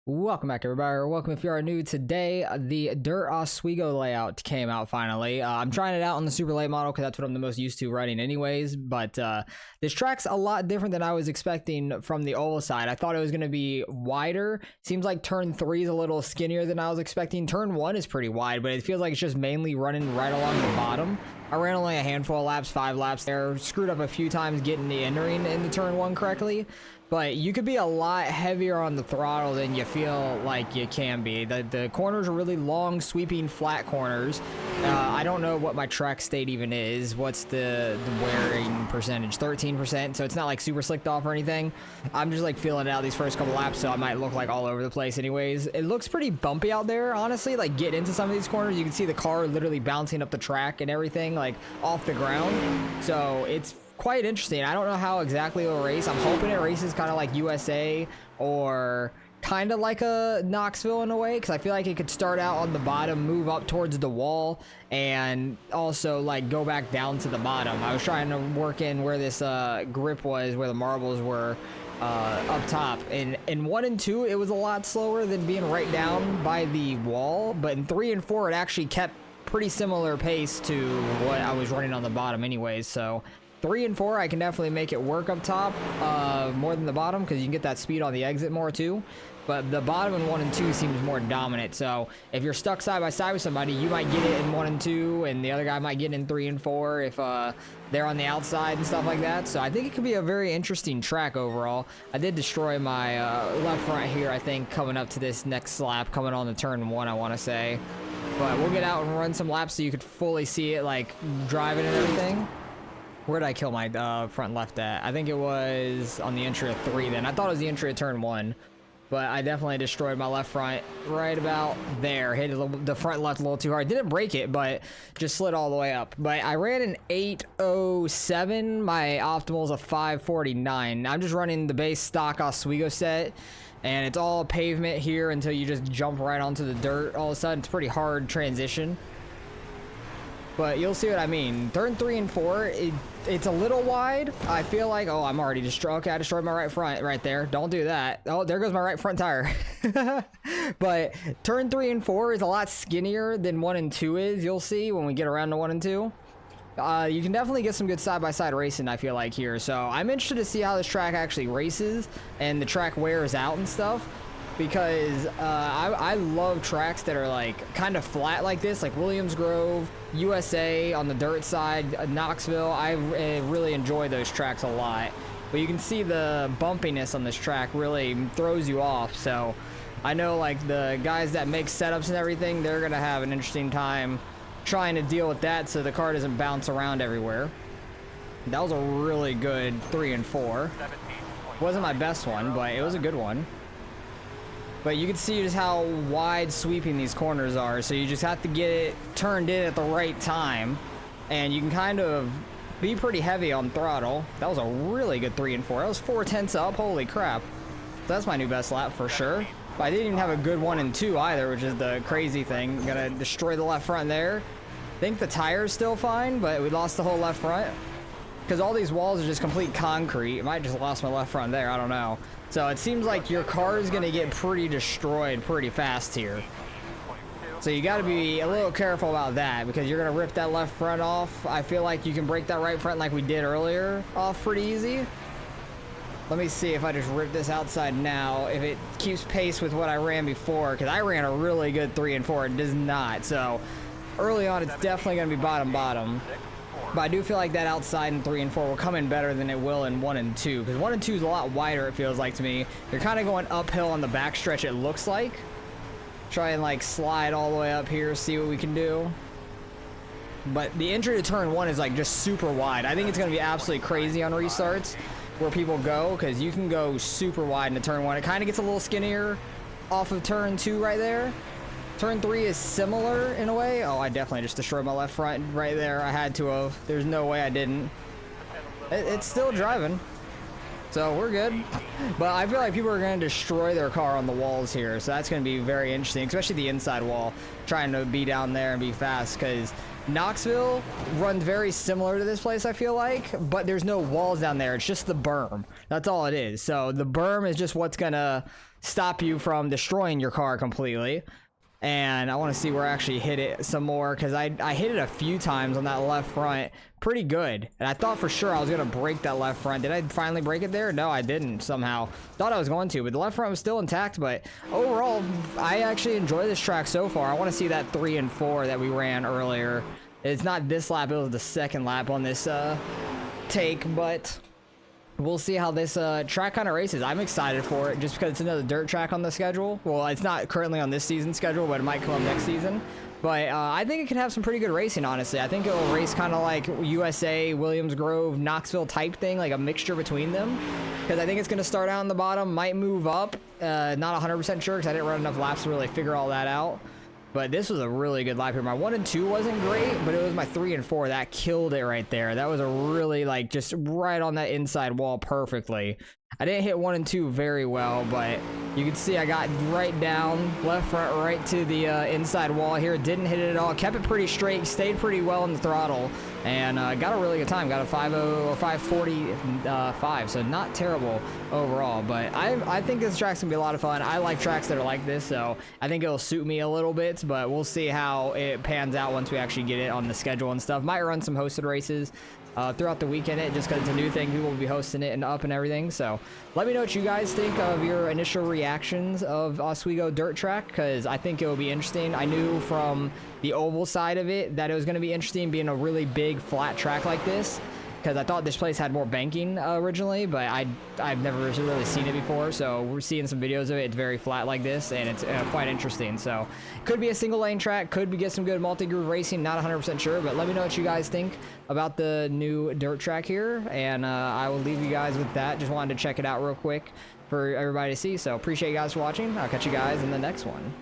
Welcome back, everybody, or welcome if you are new. Today, the Dirt Oswego layout came out finally. I'm trying it out on the super late model because that's what I'm the most used to riding anyways, but this track's a lot different than I was expecting from the oval side. I thought it was going to be wider. Seems like turn 3 is a little skinnier than I was expecting. Turn 1 is pretty wide, but it feels like it's just mainly running right along the bottom. I ran only a handful of laps, 5 laps there, screwed up a few times getting the entering in the turn 1 correctly. But you could be a lot heavier on the throttle than you feel like you can be. The corners are really long, sweeping, flat corners. I don't know what my track state even is. What's the wearing percentage? 13%, so it's not like super slicked off or anything. I'm just like feeling it out these first couple laps, so I might look like all over the place anyways. It looks pretty bumpy out there, honestly. Like, get into some of these corners, you can see the car literally bouncing up the track and everything, like off the ground. So it's quite interesting. I don't know how exactly it'll race. I'm hoping it races kind of like USA or kind of like a Knoxville in a way, because I feel like it could start out on the bottom, move up towards the wall, and also like go back down to the bottom. I was trying to work in where this grip was, where the marbles were up top. In 1 and 2, it was a lot slower than being right down by the wall, but in 3 and 4, it actually kept pretty similar pace to what I was running on the bottom anyways. So 3 and 4, I can definitely make it work up top more than the bottom, because you can get that speed on the exit more too. But the bottom in 1 and 2 seems more dominant. So if you're stuck side by side with somebody, you might get it in 1 and 2, and the other guy might get it in 3 and 4 if they're on the outside and stuff like that. So I think it could be a very interesting track overall. I did destroy my left front here, I think, coming up to this next lap, coming on the turn 1, I want to say. But we'll get out and run some laps so you could fully see it, like driving and everything. Where did I kill my front left at? I think it was on the entry of 3 then. I thought it was the entry of turn 1. But I definitely destroyed my left front right about there. Hit the front left a little too hard. Didn't break it, but just slid all the way up. But I ran an 807. My optimal's a 549. I'm just running the base stock Oswego set. And it's all pavement here until you just jump right onto the dirt. All of a sudden, it's a pretty hard transition. But you'll see what I mean. Turn 3 and 4, it's a little wide. I feel like, oh, I'm already destroyed. Okay, I destroyed my right front right there. Don't do that. Oh, there goes my right front tire. But turn 3 and 4 is a lot skinnier than 1 and 2 is. You'll see when we get around to 1 and 2. You can definitely get some good side-by-side racing, I feel like, here. So I'm interested to see how this track actually races and the track wears out and stuff. Because I love tracks that are like kind of flat like this, like Williams Grove, USA on the dirt side, Knoxville. I really enjoy those tracks a lot. But you can see the bumpiness on this track really throws you off. So I know like the guys that make setups and everything, they're going to have an interesting time trying to deal with that so the car doesn't bounce around everywhere. That was a really good 3 and 4. Wasn't my best one, but it was a good one. But you can see just how wide sweeping these corners are, so you just have to get it turned in at the right time, and you can kind of be pretty heavy on throttle. That was a really good 3 and 4. That was 4/10 up, holy crap. That's my new best lap for sure. But I didn't even have a good 1 and 2 either, which is the crazy thing. I'm gonna destroy the left front there. I think the tire's still fine, but we lost the whole left front. Because all these walls are just complete concrete. I might just lost my left front there, I don't know. So it seems like your car is going to get pretty destroyed pretty fast here. So you got to be a little careful about that, because you're going to rip that left front off. I feel like you can break that right front like we did earlier off pretty easy. Let me see if I just rip this outside now, if it keeps pace with what I ran before, because I ran a really good 3 and 4. It does not. So early on, it's definitely going to be bottom. But I do feel like that outside in 3 and 4 will come in better than it will in 1 and 2. Because 1 and 2 is a lot wider, it feels like to me. You're kind of going uphill on the backstretch, it looks like. Try and like slide all the way up here, see what we can do. But the entry to turn 1 is like just super wide. I think it's going to be absolutely crazy on restarts where people go, because you can go super wide into turn 1. It kind of gets a little skinnier off of turn 2 right there. Turn 3 is similar in a way. Oh, I definitely just destroyed my left front right there. I had to have. There's no way I didn't. It's still driving. So we're good. But I feel like people are going to destroy their car on the walls here. So that's going to be very interesting, especially the inside wall. Trying to be down there and be fast, because Knoxville runs very similar to this place, I feel like. But there's no walls down there. It's just the berm. That's all it is. So the berm is just what's going to stop you from destroying your car completely. And I want to see where I actually hit it some more, because I hit it a few times on that left front pretty good. And I thought for sure I was going to break that left front. Did I finally break it there? No, I didn't somehow. Thought I was going to, but the left front was still intact. But overall, I actually enjoy this track so far. I want to see that 3 and 4 that we ran earlier. It's not this lap, it was the second lap on this take, but we'll see how this track kind of races. I'm excited for it just because it's another dirt track on the schedule. Well, it's not currently on this season's schedule, but it might come up next season. But I think it could have some pretty good racing, honestly. I think it will race kind of like USA, Williams Grove, Knoxville type thing, like a mixture between them. Because I think it's going to start out on the bottom, might move up. Not 100% sure because I didn't run enough laps to really figure all that out. But this was a really good lap here. My 1 and 2 wasn't great, but it was my 3 and 4 that killed it right there. That was a really, like, just right on that inside wall perfectly. I didn't hit 1 and 2 very well, but you can see I got right down, left front, right to the inside wall here. Didn't hit it at all. Kept it pretty straight, stayed pretty well in the throttle, and got a really good time. Got a 5.0 or 5:45, so not terrible overall. But I think this track's gonna be a lot of fun. I like tracks that are like this, so I think it'll suit me a little bit, but we'll see how it pans out once we actually get it on the schedule and stuff. Might run some hosted races throughout the weekend, just because it's a new thing. People will be hosting it and up and everything. So let me know what you guys think of your initial reactions of Oswego dirt track, because I think it will be interesting. I knew from the oval side of it that it was going to be interesting being a really big flat track like this, because I thought this place had more banking originally, but I've never really seen it before. So we're seeing some videos of it. It's very flat like this, and it's quite interesting. So could be a single lane track, could be get some good multi-groove racing, not 100% sure, but let me know what you guys think about the new dirt track here, and I will leave you guys with that. Just wanted to check it out real quick for everybody to see. So appreciate you guys for watching. I'll catch you guys in the next one.